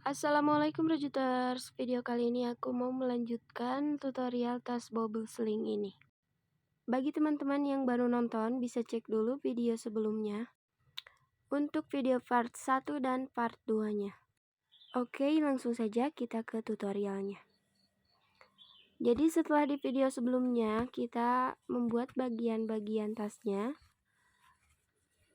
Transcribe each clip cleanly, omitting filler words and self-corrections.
Assalamualaikum Rajuters, video kali ini aku mau melanjutkan tutorial tas bobble sling ini. Bagi teman-teman yang baru nonton bisa cek dulu video sebelumnya untuk video part 1 dan part 2 nya. Oke, langsung saja kita ke tutorialnya. Jadi setelah di video sebelumnya kita membuat bagian-bagian tasnya,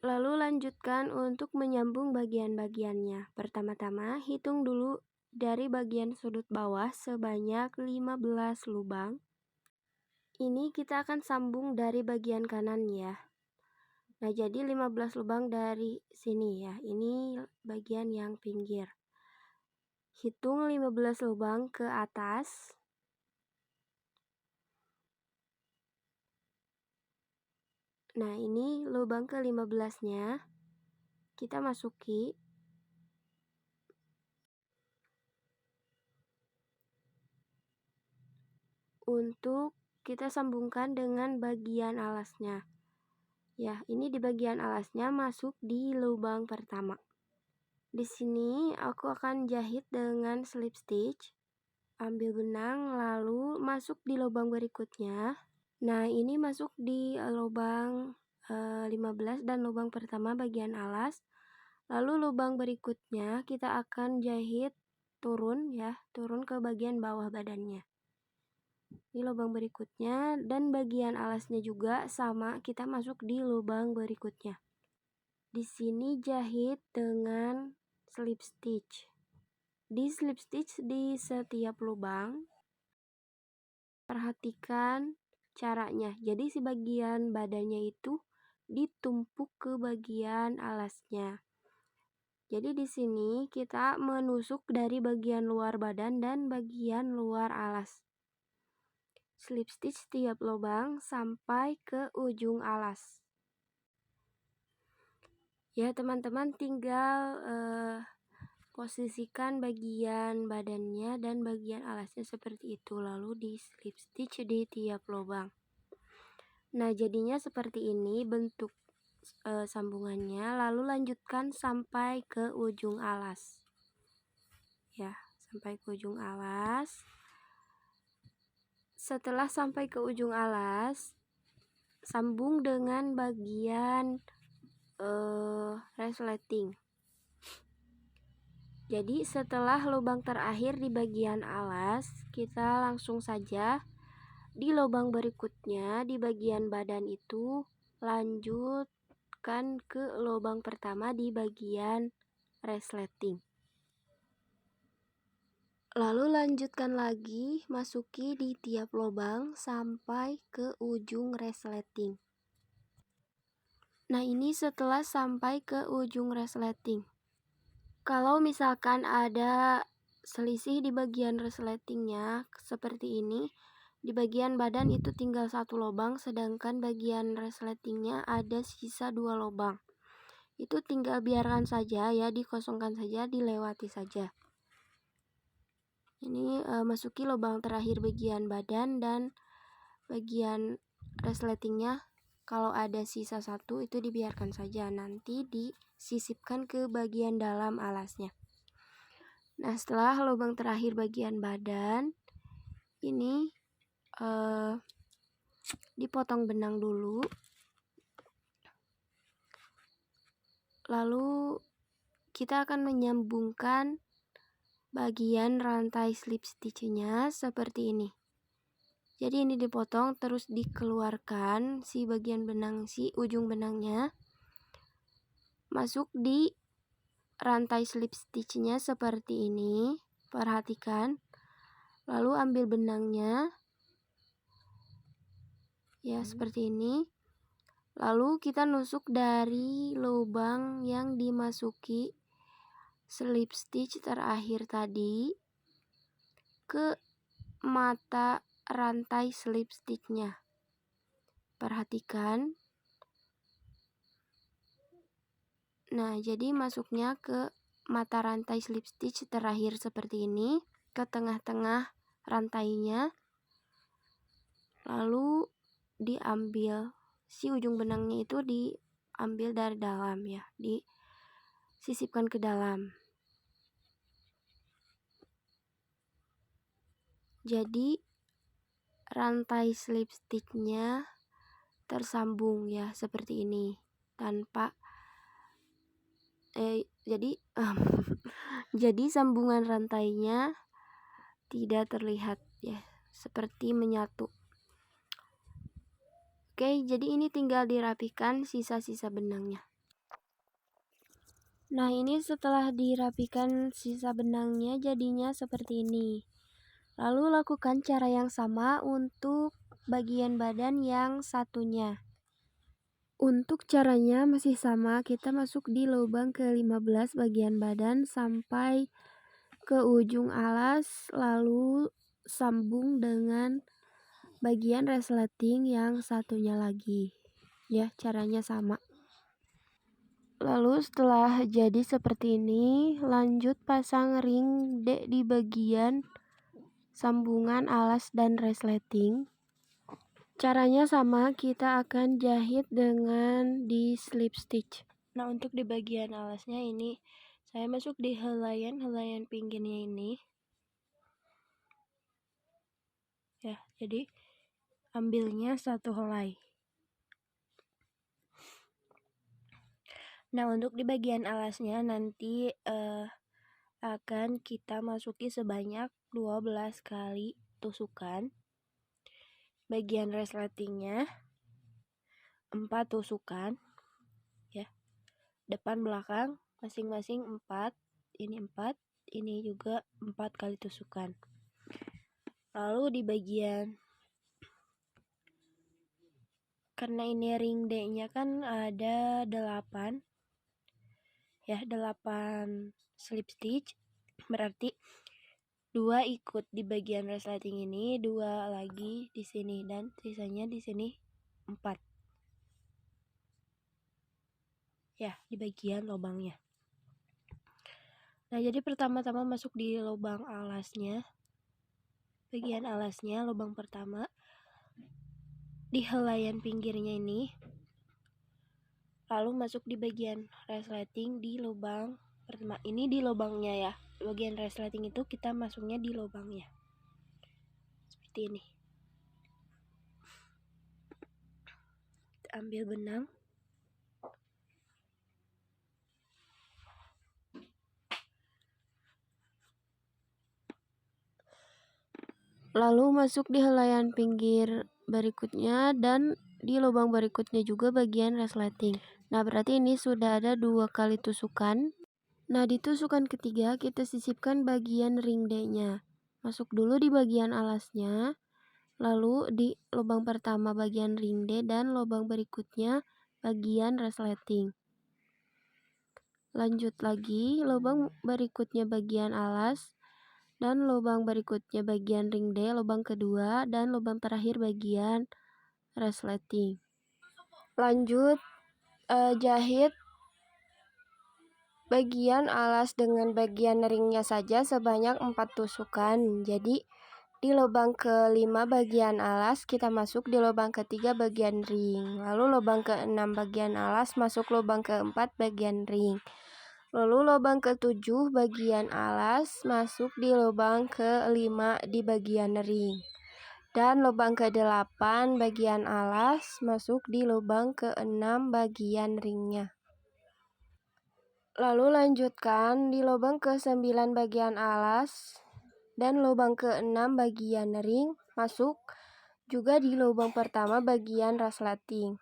lalu lanjutkan untuk menyambung bagian-bagiannya. Pertama-tama hitung dulu dari bagian sudut bawah sebanyak 15 lubang. Ini kita akan sambung dari bagian kanan ya. Nah, jadi 15 lubang dari sini ya. Ini bagian yang pinggir. Hitung 15 lubang ke atas. Nah, ini lubang ke 15-nya kita masuki. Untuk kita sambungkan dengan bagian alasnya. Ya, ini di bagian alasnya masuk di lubang pertama. Di sini aku akan jahit dengan slip stitch. Ambil benang lalu masuk di lubang berikutnya. Nah, ini masuk di lubang 15 dan lubang pertama bagian alas. Lalu lubang berikutnya kita akan jahit turun ya, turun ke bagian bawah badannya. Ini lubang berikutnya dan bagian alasnya juga sama, kita masuk di lubang berikutnya. Di sini jahit dengan slip stitch. Di slip stitch di setiap lubang. Perhatikan caranya. Jadi si bagian badannya itu ditumpuk ke bagian alasnya. Jadi di sini kita menusuk dari bagian luar badan dan bagian luar alas. Slip stitch setiap lubang sampai ke ujung alas. Ya teman-teman, tinggal posisikan bagian badannya dan bagian alasnya seperti itu, lalu di slip stitch di tiap lubang. Nah, jadinya seperti ini bentuk sambungannya, lalu lanjutkan sampai ke ujung alas. Ya, sampai ke ujung alas. Setelah sampai ke ujung alas, sambung dengan bagian resleting. Jadi setelah lubang terakhir di bagian alas, kita langsung saja di lubang berikutnya di bagian badan itu lanjutkan ke lubang pertama di bagian resleting. Lalu lanjutkan lagi, masuki di tiap lubang sampai ke ujung resleting. Nah, ini setelah sampai ke ujung resleting. Kalau misalkan ada selisih di bagian resletingnya seperti ini, di bagian badan itu tinggal 1 lubang, sedangkan bagian resletingnya ada sisa 2 lubang. Itu tinggal biarkan saja ya, dikosongkan saja, dilewati saja. Ini masuki lubang terakhir bagian badan dan bagian resletingnya. Kalau ada sisa 1 itu dibiarkan saja, nanti disisipkan ke bagian dalam alasnya. Nah, setelah lubang terakhir bagian badan ini dipotong benang dulu, lalu kita akan menyambungkan bagian rantai slip stitchnya seperti ini. Jadi ini dipotong terus dikeluarkan si bagian benang, si ujung benangnya masuk di rantai slip stitchnya seperti ini. Perhatikan, lalu ambil benangnya ya seperti ini. Lalu kita nusuk dari lubang yang dimasuki slip stitch terakhir tadi ke mata rantai slip stitchnya. Perhatikan. Nah, jadi masuknya ke mata rantai slip stitch terakhir seperti ini, ke tengah-tengah rantainya. Lalu diambil si ujung benangnya itu, diambil dari dalam ya, disisipkan ke dalam. Jadi rantai slip stitchnya tersambung ya, seperti ini, tanpa jadi jadi sambungan rantainya tidak terlihat ya, seperti menyatu. Oke, jadi ini tinggal dirapikan sisa-sisa benangnya. Nah, ini setelah dirapikan sisa benangnya jadinya seperti ini. Lalu lakukan cara yang sama untuk bagian badan yang satunya. Untuk caranya masih sama, kita masuk di lubang ke-15 bagian badan sampai ke ujung alas, lalu sambung dengan bagian resleting yang satunya lagi. Ya, caranya sama. Lalu setelah jadi seperti ini, lanjut pasang ring D di bagian sambungan alas dan resleting. Caranya sama, kita akan jahit dengan di slip stitch. Nah, untuk di bagian alasnya ini saya masuk di helaian pinggirnya ini. Ya, jadi ambilnya satu helai. Nah, untuk di bagian alasnya nanti akan kita masuki sebanyak 12 kali tusukan. Bagian resletingnya 4 tusukan ya, depan belakang masing-masing 4, ini 4, ini juga 4 kali tusukan. Lalu di bagian, karena ini ring D nya kan ada 8 ya, 8 slip stitch, berarti 2 ikut di bagian resleting ini, 2 lagi di sini, dan sisanya di sini 4 ya, di bagian lubangnya. Nah, jadi pertama-tama masuk di lubang alasnya, bagian alasnya, lubang pertama di helaian pinggirnya ini, lalu masuk di bagian resleting di lubang pertama ini, di lubangnya ya. Bagian resleting itu kita masuknya di lubangnya seperti ini. Ambil benang, lalu masuk di helaian pinggir berikutnya dan di lubang berikutnya juga bagian resleting. Nah, berarti ini sudah ada 2 kali tusukan. Nah, di tusukan ketiga kita sisipkan bagian ring D-nya. Masuk dulu di bagian alasnya, lalu di lubang pertama bagian ring D dan lubang berikutnya bagian resleting. Lanjut lagi, lubang berikutnya bagian alas, dan lubang berikutnya bagian ring D, lubang kedua, dan lubang terakhir bagian resleting. Lanjut jahit bagian alas dengan bagian ringnya saja sebanyak 4 tusukan. Jadi di lubang ke-5 bagian alas kita masuk di lubang ke-3 bagian ring, lalu lubang ke-6 bagian alas masuk lubang ke-4 bagian ring, lalu lubang ke-7 bagian alas masuk di lubang ke-5 di bagian ring, dan lubang ke-8 bagian alas masuk di lubang ke-6 bagian ringnya. Lalu lanjutkan di lubang ke-9 bagian alas dan lubang ke-6 bagian ring, masuk juga di lubang pertama bagian resleting.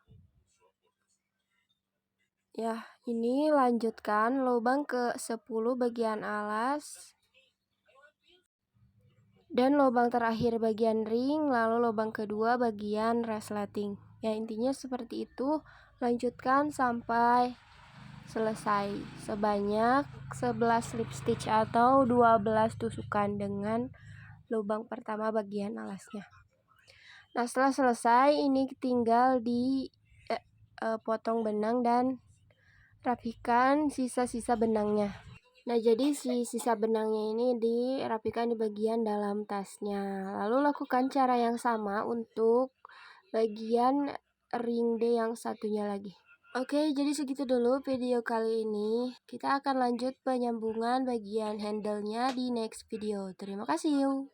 Ya, ini lanjutkan lubang ke-10 bagian alas dan lubang terakhir bagian ring, lalu lubang kedua bagian resleting. Ya, intinya seperti itu. Lanjutkan sampai selesai sebanyak 11 slip stitch atau 12 tusukan dengan lubang pertama bagian alasnya. Nah, setelah selesai ini tinggal di potong benang dan rapikan sisa-sisa benangnya. Nah, jadi sisa benangnya ini dirapikan di bagian dalam tasnya. Lalu lakukan cara yang sama untuk bagian ring D yang satunya lagi. Oke, jadi segitu dulu video kali ini. Kita akan lanjut penyambungan bagian handle-nya di next video. Terima kasih.